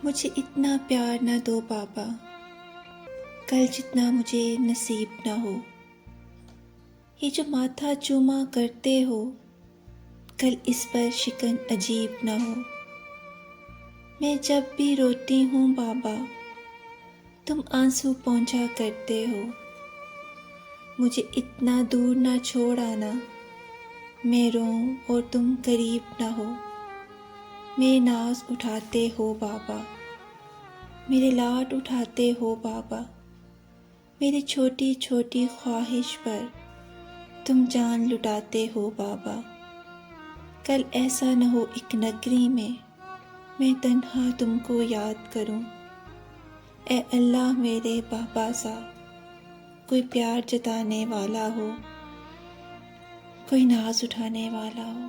مجھے اتنا پیار نہ دو بابا، کل جتنا مجھے نصیب نہ ہو۔ یہ جو ماتھا چوما کرتے ہو، کل اس پر شکن عجیب نہ ہو۔ میں جب بھی روتی ہوں بابا، تم آنسو پہنچا کرتے ہو۔ مجھے اتنا دور نہ چھوڑ آنا، میں روں اور تم قریب نہ ہو۔ میرے ناز اٹھاتے ہو بابا، میرے لاڈ اٹھاتے ہو بابا، میری چھوٹی چھوٹی خواہش پر تم جان لٹاتے ہو بابا۔ کل ایسا نہ ہو ایک نگری میں تنہا تم کو یاد کروں۔ اے اللہ میرے بابا سا، کوئی پیار جتانے والا ہو، کوئی ناز اٹھانے والا ہو۔